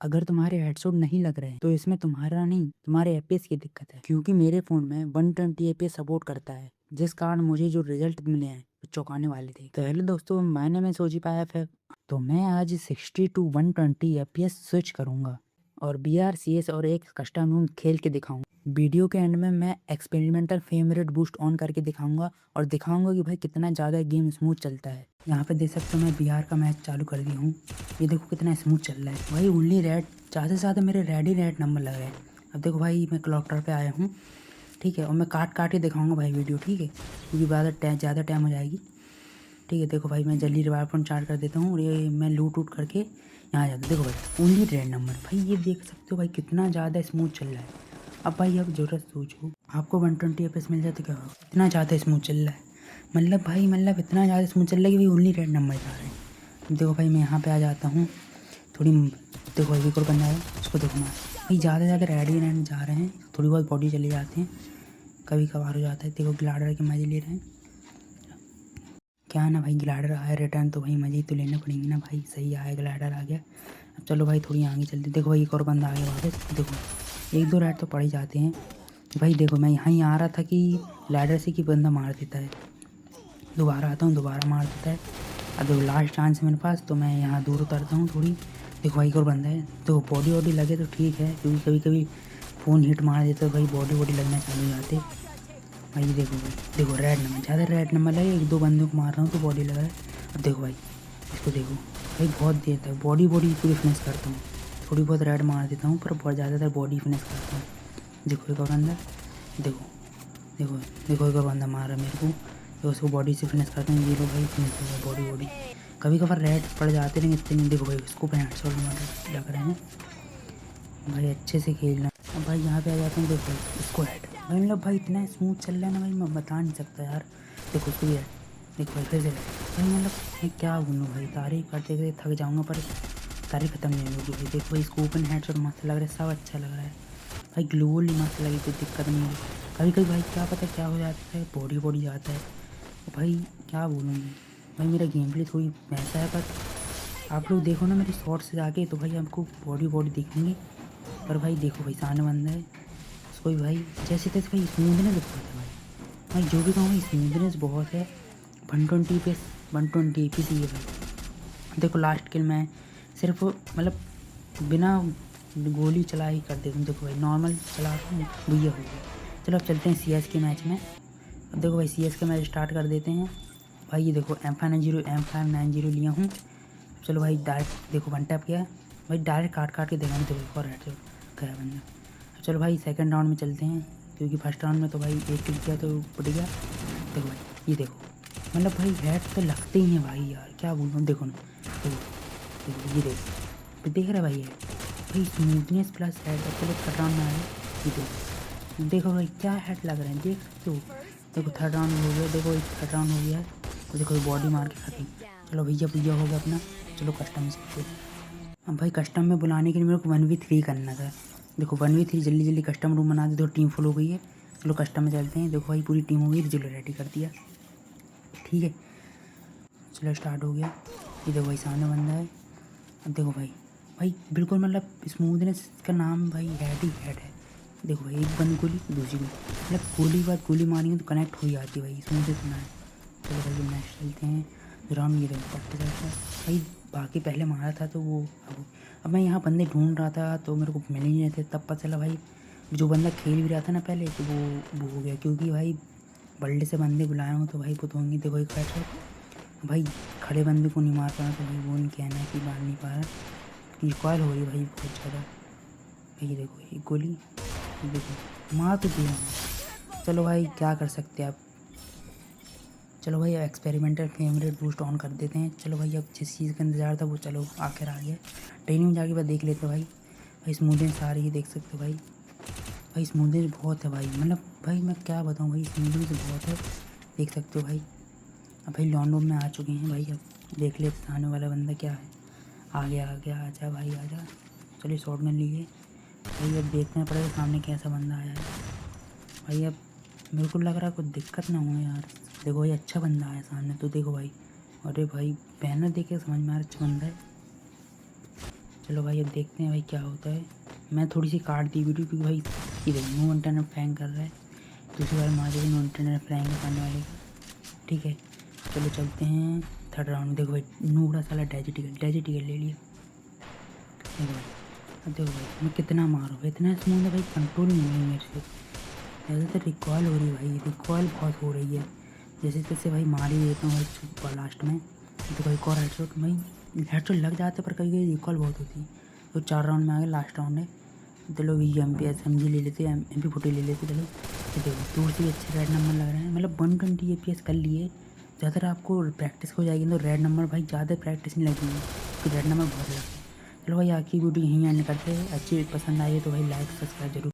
अगर तुम्हारे हेडशॉट नहीं लग रहे हैं तो इसमें तुम्हारा नहीं तुम्हारे एपीएस की दिक्कत है, क्योंकि मेरे फ़ोन में 120 एपीएस सपोर्ट करता है, जिस कारण मुझे जो रिजल्ट मिले हैं वो चौंकाने वाले थे। तो हेलो दोस्तों, मैंने मैं सोची पाया फिर तो मैं आज 60 टू 120 एपीएस स्विच करूंगा और BRCS और एक कस्टम रूम खेल के दिखाऊंगा। वीडियो के एंड में मैं experimental frame rate boost on करके दिखाऊंगा और दिखाऊंगा कि भाई कितना ज़्यादा गेम स्मूथ चलता है। यहाँ पे देख सकते हो मैं बिहार का मैच चालू कर दिया हूँ। ये देखो कितना स्मूथ चल रहा है भाई। ओनली रेड, ज़्यादा से ज़्यादा मेरे रेड ही रेड नंबर लग रहे हैं। अब देखो भाई मैं क्लॉक्टर पे आया हूँ, ठीक है, और मैं काट काट के दिखाऊंगा भाई वीडियो, ठीक है, क्योंकि ज़्यादा टाइम हो जाएगी। ठीक है, देखो भाई मैं जल्दी रिवाइव पॉइंट चार्ज कर देता हूँ और ये मैं लूट उट करके यहाँ जाता हूँ। देखो भाई ओनली रेड नंबर, भाई ये देख सकते हो भाई कितना ज़्यादा स्मूथ चल रहा है। अब भाई अब ज़रूरत सोचो आपको 120 एपीएस मिल जाए तो क्या होगा। इतना ज़्यादा स्मूथ चल रहा है, मतलब इतना ज़्यादा स्मूथ चल रहा है कि भाई ओनली रेड नंबर जा रहे हैं। देखो भाई मैं यहाँ पे आ जाता हूँ थोड़ी, देखो भाई रिकॉर्ड करना है उसको, देखो मैं भाई ज़्यादा ज़्यादा रेड ही रेड जा रहे हैं, थोड़ी बहुत बॉडी चले जाते हैं, कभी कभार हो जाता है। देखो ग्लाइडर के मजे ले रहे हैं, क्या है ना भाई, ग्लाइडर आया रिटर्न तो भाई मजे तो लेने पड़ेंगे ना भाई। सही आया, ग्लाइडर आ गया। अब चलो भाई थोड़ी आगे चलते। देखो भाई एक और बंदा आ गया वापस। देखो एक दो रेड तो पड़ ही जाते हैं भाई। देखो मैं यहाँ ही आ रहा था कि ग्लाइडर से कि बंदा मार देता है, दोबारा आता हूँ दोबारा मार देता है। अब देखो लास्ट चांस है मेरे पास, तो मैं यहाँ दूर उतरता हूँ थोड़ी। देखो भाई एक और बंदा है, तो बॉडी वॉडी लगे तो ठीक है, क्योंकि कभी कभी फ़ोन हिट मार देता है भाई, बॉडी वॉडी लगना चालू हो जाते भाई। देखो भाई, देखो रेड नंबर, ज़्यादा रेड नंबर लगे, एक दो बंदों को मार रहा हूँ तो बॉडी लगा है। अब देखो भाई इसको देखो भाई, बहुत देर तक बॉडी पूरी फिनिश करता हूँ। थोड़ी बहुत रेड मार देता हूँ पर बहुत ज़्यादातर बॉडी फिनिश करता हूँ। देखो एक और बंदा, देखो देखो देखो एक और बंदा मार रहा है मेरे को, तो उसको बॉडी से फिनिश करते हैं। ये लोग भाई फिनिश हो गया बॉडी। कभी कभार रेड पड़ जाते नहीं, इतने नहीं। देखो भाई उसको हेडशॉट लग रहे हैं भाई, अच्छे से खेलना। अब भाई यहाँ पे आ जाता हूँ, देखो उसको हेड भाई, मतलब भाई इतना स्मूथ चल रहा है ना भाई, मैं बता नहीं सकता यार। देखो उसको भी हेड, देखो भाई फिर से भाई, मतलब मैं क्या बोलूँ भाई, तारीफ करते करते थक जाऊँगा पर तारीफ खत्म नहीं होगी भाई। देखो भाई इसको ओपन हेडशॉट मस्त लग रहा है, सब अच्छा लग रहा है भाई, ग्लोबली मस्त लगी, कोई दिक्कत नहीं है। कभी कभी भाई क्या पता क्या हो जाता है, बॉडी जाता है तो भाई क्या बोलूँ मैं भाई, मेरा गेम प्ले थोड़ी वैसा है। पर आप लोग देखो ना मेरी शॉर्ट से जाके, तो भाई आपको बॉडी दिखेंगी। पर भाई देखो भाई सामने बंदा है, उसको भी भाई जैसे तैसे भाई स्मूथनेस बहुत है भाई जो भी कहूँ भाई स्मूथनेस बहुत है। 120 पे 120 पे ही है भाई। देखो लास्ट किल मैं सिर्फ मतलब बिना गोली चला ही कर देता हूँ। देखो भाई नॉर्मल चलाता हूँ, भैया हो गया। चलो अब चलते हैं CS के मैच में। अब देखो भाई CS का मैच स्टार्ट कर देते हैं भाई। ये देखो M590 लिया हूँ। चलो भाई डायरेक्ट देखो वन टैप किया भाई, डायरेक्ट काट काट के देखा नहीं। देखो और हेड गया बंदा। अब चलो भाई सेकंड राउंड में चलते हैं, क्योंकि फर्स्ट राउंड में तो भाई एक किल किया तो पड़ गया। देखो भाई ये देखो, मतलब भाई हेड तो लगते ही हैं भाई यार, क्या बोलूँ। देखो ना, देखो देखो ये देखो, देख रहे भाई ये भाई स्मूथनेस प्लस हेड। अब चलो थर्ड राउंड में आ गए। ये देखो भाई क्या हेड लग रहे हैं, देख सकते हो। देखो थर्ड राउंड हो गया, देखो एक थर्ड राउंड हो गया है, तो देखो बॉडी मार के खत्म। चलो भैया हो गया अपना। चलो कस्टम में चलते। अब भाई कस्टम में बुलाने के लिए मेरे को 1v3 करना था। देखो 1v3 जल्दी जल्दी कस्टम रूम बना दे, तो टीम फुल हो गई है। चलो कस्टम में चलते हैं। देखो भाई पूरी टीम हो गई, तो चलो रेडी कर दिया, ठीक है। चलो स्टार्ट हो गया। ये देखो भाई सामने बंदा है। अब देखो भाई भाई बिल्कुल मतलब स्मूथनेस का नाम भाई हेड ही हेड है। देखो भाई एक बंद गोली दूसरी गोली, मतलब गोली बाद गोली मारेंगे तो कनेक्ट हो ही जाती है भाई, स्मूथनेस ना है। चलो भाई नेक्स्ट चलते हैं राउंड। ये देखो पट्टे जाता है भाई, बाकी पहले मारा था तो वो अब मैं यहाँ बंदे ढूंढ रहा था तो मेरे को मिल ही नहीं थे। तब पता चला भाई जो बंदा खेल भी रहा था ना पहले, तो वो हो गया, क्योंकि भाई बल्ले से बंदे बुलाए हूँ तो भाई वो तो होंगे। देखो एक फैक्टर भाई, खड़े बंदे को नहीं मार पा रहा तो भाई वो नहीं कहना है कि मार नहीं पा रहा, रिकॉयल हो रही है भाई बहुत ज़्यादा भाई। ये देखो एक गोली, ये देखो मार तो दिया हूँ। चलो भाई क्या कर सकते हैं आप। चलो भाई experimental frame rate boost on कर देते हैं। चलो भाई अब जिस चीज़ का इंतज़ार था वो चलो आखिर आ गया। ट्रेनिंग में जाके बाद देख लेते भाई। भाई स्मूथनेस आ रही है, देख सकते हो भाई। भाई स्मूथनेस बहुत है भाई, मतलब भाई मैं क्या बताऊँ भाई, स्मूथनेस बहुत है, देख सकते हो भाई। अब भाई लॉन्ग में आ चुके हैं भाई। अब देख ले आने वाला बंदा क्या है। आ गया आजा भाई आजा। चलिए शॉट में लिए भाई। अब देखना पड़ेगा सामने कैसा बंदा आया है भाई। अब मेरे को लग रहा है कुछ दिक्कत ना हो यार। देखो भाई अच्छा बंदा आया सामने, तो देखो भाई, अरे भाई बैनर देख के समझ में आ रहा अच्छा बंदा है। चलो भाई अब देखते हैं भाई क्या होता है। मैं थोड़ी सी काट दी वीडियो क्योंकि भाई ये देखो नो इंटरनेट फ्रैंक कर रहा है। दूसरी बार मारे नो इंटरनेट फ्रैंक करने वाले का। ठीक है चलो चलते हैं थर्ड राउंड। देखो भाई नूबड़ा साला डेजिटिकल ले लिया। देखो भाई अब देखो भाई मैं कितना मारूँ, इतना स्मूथ है भाई, कंट्रोल नहीं है मेरे से। ज़्यादातर रिकॉल हो रही है भाई, रिकॉल बहुत हो रही है। जैसे तैसे भाई मार ही देता हूँ भाई लास्ट में। तो भाई एक और हेडशॉट भाई, हेडशॉट लग जाते पर कभी कभी रिकॉल बहुत होती है। तो 4 राउंड में आ गए, लास्ट राउंड है। चलो भी MP ले लेते हैं, MP40 ले लेते चलो। तो देखो दूर से अच्छे रेड नंबर लग रहे हैं, मतलब 120 FPS कर लिए। ज़्यादातर आपको प्रैक्टिस हो जाएगी तो रेड नंबर भाई ज़्यादा प्रैक्टिस नहीं लगेगी क्योंकि रेड नंबर बहुत लगता है। चलो भाई आखिरी वीडियो यहीं एंड करते हैं। अच्छी पसंद आई है तो भाई लाइक सब्सक्राइब जरूर।